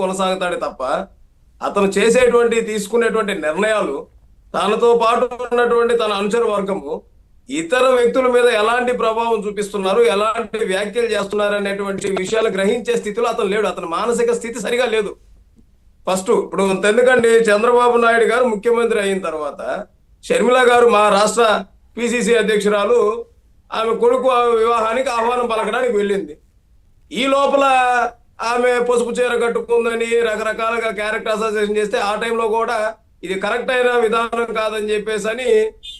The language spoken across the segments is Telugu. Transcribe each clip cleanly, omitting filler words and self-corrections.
కొనసాగుతాడే తప్ప అతను చేసేటువంటి తీసుకునేటువంటి నిర్ణయాలు తనతో పాటు ఉన్నటువంటి తన అనుచర వర్గము ఇతర వ్యక్తుల మీద ఎలాంటి ప్రభావం చూపిస్తున్నారు, ఎలాంటి వ్యాఖ్యలు చేస్తున్నారు అనేటువంటి విషయాలు గ్రహించే స్థితిలో అతను లేడు. అతని మానసిక స్థితి సరిగా లేదు. ఫస్ట్ ఇప్పుడు ఎందుకండి, చంద్రబాబు నాయుడు గారు ముఖ్యమంత్రి అయిన తర్వాత షర్మిల గారు మా రాష్ట్ర పిసిసి అధ్యక్షురాలు ఆమె కొడుకు వివాహానికి ఆహ్వానం పలకడానికి వెళ్ళింది. ఈ లోపల ఆమె పసుపు చీర కట్టుకుందని రకరకాలుగా క్యారెక్టర్ అసోసియేషన్ చేస్తే ఆ టైంలో కూడా ఇది కరెక్ట్ అయిన విధానం కాదని చెప్పేసి అని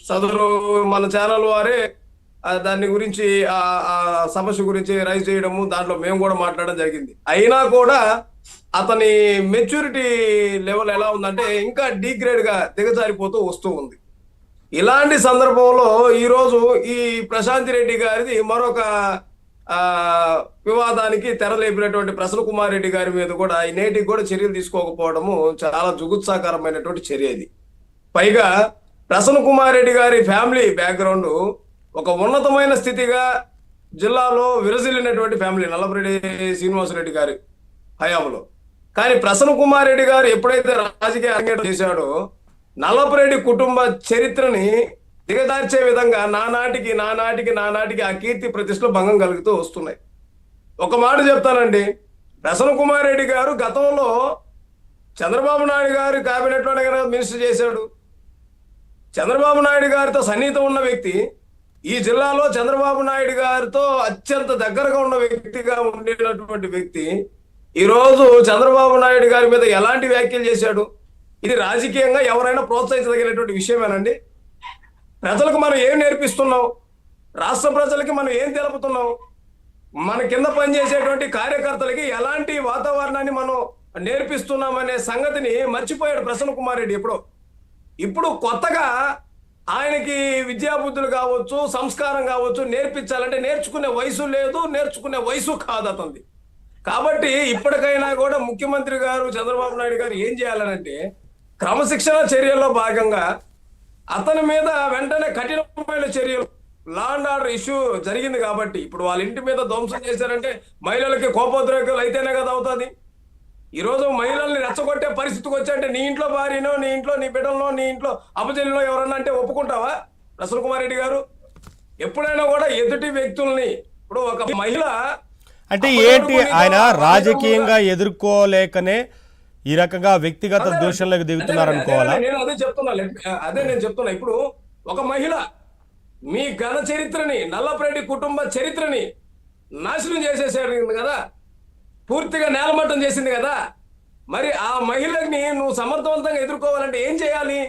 సదరు మన ఛానల్ వారే దాని గురించి ఆ సమస్య గురించి రైజ్ చేయడము, దాంట్లో మేము కూడా మాట్లాడడం జరిగింది. అయినా కూడా అతని మెచ్యూరిటీ లెవెల్ ఎలా ఉందంటే ఇంకా డిగ్రేడ్ గా దిగజారిపోతూ వస్తూ ఉంది. ఇలాంటి సందర్భంలో ఈరోజు ఈ ప్రశాంత్ రెడ్డి గారిది మరొక వివాదానికి తెరలేపినటువంటి ప్రసన్న కుమార్ రెడ్డి గారి మీద కూడా ఈ నేటికి కూడా చర్యలు తీసుకోకపోవడము చాలా జుగుత్సాకరమైనటువంటి చర్య ఇది. పైగా ప్రసన్న కుమార్ రెడ్డి గారి ఫ్యామిలీ బ్యాక్గ్రౌండ్ ఒక ఉన్నతమైన స్థితిగా జిల్లాలో విరజిల్లినటువంటి ఫ్యామిలీ నల్లపురెడ్డి శ్రీనివాసరెడ్డి గారి హయాంలో. కానీ ప్రసన్న కుమార్ రెడ్డి గారు ఎప్పుడైతే రాజకీయ అరంగేట్రం చేశాడో నల్లపురెడ్డి కుటుంబ చరిత్రని దిగదార్చే విధంగా నానాటికి ఆ కీర్తి ప్రతిష్టలు భంగం కలుగుతూ వస్తున్నాయి. ఒక మాట చెప్తానండి, ప్రసన్న కుమార్ రెడ్డి గారు గతంలో చంద్రబాబు నాయుడు గారు కేబినెట్ లోనే కదా మినిస్టర్ చేశాడు. చంద్రబాబు నాయుడు గారితో సన్నిహితం ఉన్న వ్యక్తి, ఈ జిల్లాలో చంద్రబాబు నాయుడు గారితో అత్యంత దగ్గరగా ఉన్న వ్యక్తిగా ఉండినటువంటి వ్యక్తి ఈరోజు చంద్రబాబు నాయుడు గారి మీద ఎలాంటి వ్యాఖ్యలు చేశాడు? ఇది రాజకీయంగా ఎవరైనా ప్రోత్సహించదగినటువంటి విషయమేనండి. ప్రజలకు మనం ఏం నేర్పిస్తున్నాం? రాష్ట్ర ప్రజలకి మనం ఏం తెలుపుతున్నాం? మన కింద పనిచేసేటువంటి కార్యకర్తలకి ఎలాంటి వాతావరణాన్ని మనం నేర్పిస్తున్నామనే సంగతిని మర్చిపోయాడు ప్రసన్న కుమార్ రెడ్డి ఎప్పుడో. ఇప్పుడు కొత్తగా ఆయనకి విద్యాబుద్ధులు కావచ్చు, సంస్కారం కావచ్చు నేర్పించాలంటే నేర్చుకునే వయసు లేదు, నేర్చుకునే వయసు కాదు అతనిది. కాబట్టి ఇప్పటికైనా కూడా ముఖ్యమంత్రి గారు చంద్రబాబు నాయుడు గారు ఏం చేయాలనంటే క్రమశిక్షణ చర్యల్లో భాగంగా అతని మీద వెంటనే కఠినమైన చర్యలు, లా అండ్ ఆర్డర్ ఇష్యూ జరిగింది కాబట్టి ఇప్పుడు వాళ్ళ ఇంటి మీద ధ్వంసం చేశారంటే మహిళలకి కోపోద్రేకాలు అయితేనే కదా అవుతుంది. ఈరోజు మహిళల్ని రెచ్చగొట్టే పరిస్థితికి వచ్చాయంటే నీ ఇంట్లో భార్యనో, నీ ఇంట్లో నీ బిడ్డలనో, నీ ఇంట్లో అపజల్లినో ఎవరన్నా అంటే ఒప్పుకుంటావా ప్రసన్న కుమార్ రెడ్డి గారు? ఎప్పుడైనా కూడా ఎదుటి వ్యక్తుల్ని, ఇప్పుడు ఒక మహిళ అంటే ఏంటి, ఆయన రాజకీయంగా ఎదుర్కోలేకనే ఈ రకంగా వ్యక్తిగత దూషణలకు దిగుతున్నారు అనుకోవాలా? నేను నేను చెప్తున్నా. ఇప్పుడు ఒక మహిళ మీ ఘన చరిత్రని, నల్లపురెడ్డి కుటుంబ చరిత్రని నాశనం చేసేసాడు కదా, పూర్తిగా నేలమట్టం చేసింది కదా. మరి ఆ మహిళని నువ్వు సమర్థవంతంగా ఎదుర్కోవాలంటే ఏం చేయాలి?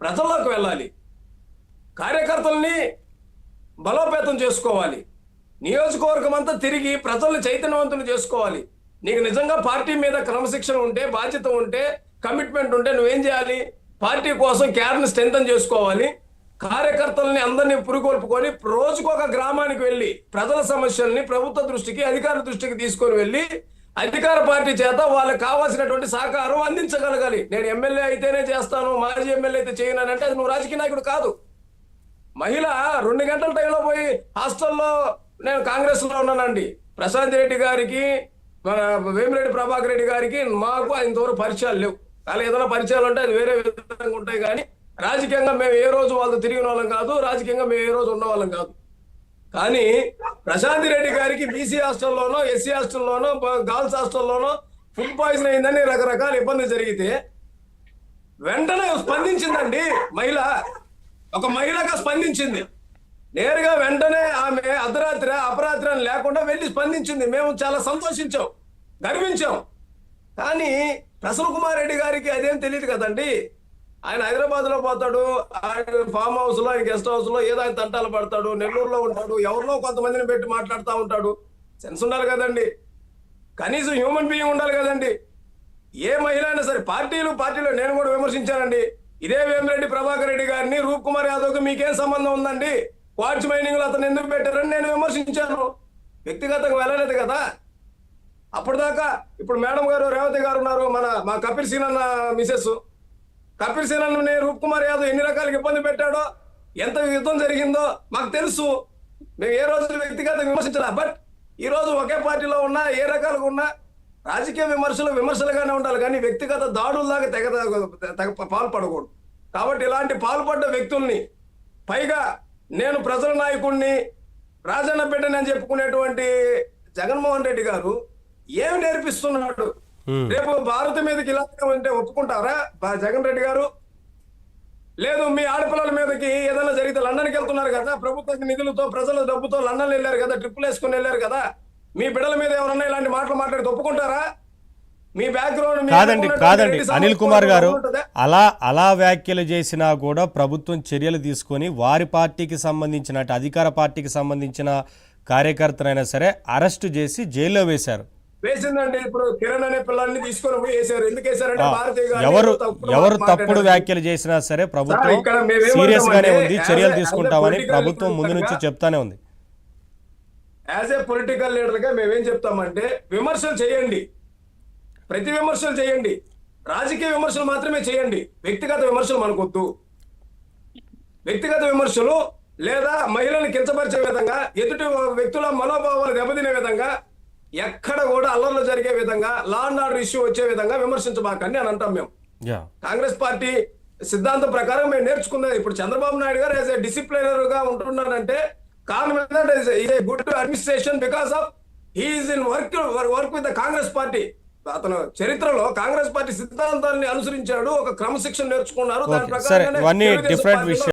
ప్రజల్లోకి వెళ్ళాలి, కార్యకర్తల్ని బలోపేతం చేసుకోవాలి, నియోజకవర్గం అంతా తిరిగి ప్రజల్ని చైతన్యవంతులు చేసుకోవాలి. నీకు నిజంగా పార్టీ మీద క్రమశిక్షణ ఉంటే, బాధ్యత ఉంటే, కమిట్మెంట్ ఉంటే నువ్వేం చేయాలి? పార్టీ కోసం క్యాడర్ని స్ట్రెంథన్ చేసుకోవాలి, కార్యకర్తల్ని అందరినీ పురికొల్పుకొని రోజుకొక గ్రామానికి వెళ్ళి ప్రజల సమస్యల్ని ప్రభుత్వ దృష్టికి, అధికారుల దృష్టికి తీసుకొని వెళ్ళి అధికార పార్టీ చేత వాళ్ళకి కావాల్సినటువంటి సహకారం అందించగలగాలి. నేను ఎమ్మెల్యే అయితేనే చేస్తాను, మాజీ ఎమ్మెల్యే అయితే చేయను అంటే అది నువ్వు రాజకీయ నాయకుడు కాదు. మహిళ 2 గంటల టైంలో పోయి హాస్టల్లో నేను కాంగ్రెస్ లో ఉన్నానండి, ప్రశాంత్ రెడ్డి గారికి, మన వేమిరెడ్డి ప్రభాకర్ రెడ్డి గారికి మాకు ఇంతవరకు పరిచయాలు లేవు. అలా ఏదైనా పరిచయాలు ఉంటే అది వేరే విధంగా ఉంటాయి. కానీ రాజకీయంగా మేము ఏ రోజు వాళ్ళతో తిరిగిన వాళ్ళం కాదు, రాజకీయంగా మేము ఏ రోజు ఉన్న వాళ్ళం కాదు. కానీ ప్రశాంత్ రెడ్డి గారికి బీసీ హాస్టల్లోనో, ఎస్సీ హాస్టల్లోనో, గర్ల్స్ హాస్టల్లోనో ఫుడ్ పాయిజన్ అయిందని రకరకాల ఇబ్బంది జరిగితే వెంటనే స్పందించిందండి మహిళ. ఒక మహిళగా స్పందించింది, నేరుగా వెంటనే ఆమె అర్ధరాత్రి అపరాత్రి అని లేకుండా వెళ్ళి స్పందించింది. మేము చాలా సంతోషించాం, గర్వించాం. కానీ ప్రసన్న కుమార్ రెడ్డి గారికి అదేం తెలియదు కదండి. ఆయన హైదరాబాద్ లో పోతాడు, ఆయన ఫామ్ హౌస్ లో, ఆయన గెస్ట్ హౌస్ లో ఏదో ఆయన తంటాలు పడతాడు, నెల్లూరులో ఉంటాడు, ఎవరినో కొంతమందిని పెట్టి మాట్లాడుతూ ఉంటాడు. సెన్స్ ఉండాలి కదండి, కనీసం హ్యూమన్ బీయింగ్ ఉండాలి కదండి. ఏ మహిళ అయినా సరే, పార్టీలో నేను కూడా విమర్శించానండి. ఇదే వేమిరెడ్డి ప్రభాకర్ రెడ్డి గారిని, రూప్ కుమార్ యాదవ్కి మీకేం సంబంధం ఉందండి, క్వార్ట్జ్ మైనింగ్ లో అతను ఎందుకు పెట్టారని నేను విమర్శించాను. వ్యక్తిగతంగా వెళ్ళలేదు కదా అప్పటిదాకా. ఇప్పుడు మేడం గారు, రేవతి గారు ఉన్నారు, మా కపిల్ సిన్ అన్న మిసెస్. కపిల్ సిన్ అన్న రూప్ కుమార్ యాదవ్ ఎన్ని రకాలుగా ఇబ్బంది పెట్టాడో, ఎంత యుద్ధం జరిగిందో మాకు తెలుసు. మేము ఏ రోజు వ్యక్తిగతంగా విమర్శించాలా. బట్ ఈ రోజు ఒకే పార్టీలో ఉన్నా, ఏ రకాలుగా ఉన్నా రాజకీయ విమర్శలు విమర్శలుగానే ఉండాలి కానీ వ్యక్తిగత దాడుల్లాగా తెగ పాల్పడకూడదు. కాబట్టి ఇలాంటి పాల్పడ్డ వ్యక్తుల్ని, పైగా నేను ప్రజల నాయకుడిని, రాజన్న బిడ్డని అని చెప్పుకునేటువంటి జగన్మోహన్ రెడ్డి గారు ఏమి నేర్పిస్తున్నాడు? రేపు భారత మీదకి ఇలా ఉంటే ఒప్పుకుంటారా జగన్ రెడ్డి గారు? లేదు, మీ ఆడపిల్లల మీదకి ఏదైనా జరిగితే లండన్కి వెళ్తున్నారు కదా, ప్రభుత్వ నిధులతో ప్రజల డబ్బుతో లండన్ వెళ్ళారు కదా, ట్రిప్పులు వేసుకుని వెళ్ళారు కదా, మీ బిడ్డల మీద ఎవరన్నా ఇలాంటి మాటలు మాట్లాడి ఒప్పుకుంటారా? మీ బ్యాక్గ్రౌండ్ కాదండి అనిల్ కుమార్ గారు, అలా వ్యాఖ్యలు చేసినా కూడా ప్రభుత్వం చర్యలు తీసుకొని వారి పార్టీకి సంబంధించిన అధికార పార్టీకి సంబంధించిన కార్యకర్తనైనా సరే అరెస్టు చేసి జైల్లో వేశారు. వేసిందండి. ఇప్పుడు కిరణ్ అనే పిల్లల్ని తీసుకొని పోయి వేశారు. ఎందుకు వేశారంటే భారతీయ ఎవరు తప్పుడు వ్యాఖ్యలు చేసినా సరే ప్రభుత్వం సీరియస్ గానే ఉంది, చర్యలు తీసుకుంటామని ప్రభుత్వం ముందు నుంచి చెప్తానే ఉంది. యాజ్ ఏ పొలిటికల్ లీడర్ గా మేమేం చెప్తామంటే, విమర్శలు చేయండి, ప్రతి విమర్శలు చేయండి, రాజకీయ విమర్శలు మాత్రమే చేయండి. వ్యక్తిగత విమర్శలు మనకొద్దు. వ్యక్తిగత విమర్శలు లేదా మహిళలను కించపరిచే విధంగా, ఎదుటి వ్యక్తుల మనోభావాలు దెబ్బతినే విధంగా, ఎక్కడ కూడా అల్లర్లు జరిగే విధంగా, లా అండ్ ఆర్డర్ ఇష్యూ వచ్చే విధంగా విమర్శించబాకండి అని అంటాం మేము. కాంగ్రెస్ పార్టీ సిద్ధాంతం ప్రకారం మేము నేర్చుకున్నది. ఇప్పుడు చంద్రబాబు నాయుడు గారు యాజ్ ఏ డిసిప్లినర్ గా ఉంటున్నారంటే కారణం ఏంటంటే good administration because of he is in work with the Congress party. అతను చరిత్రలో కాంగ్రెస్ పార్టీ సిద్ధాంతాన్ని అనుసరించాడు, ఒక క్రమశిక్షణ నేర్చుకున్నారు. దాని ప్రకారం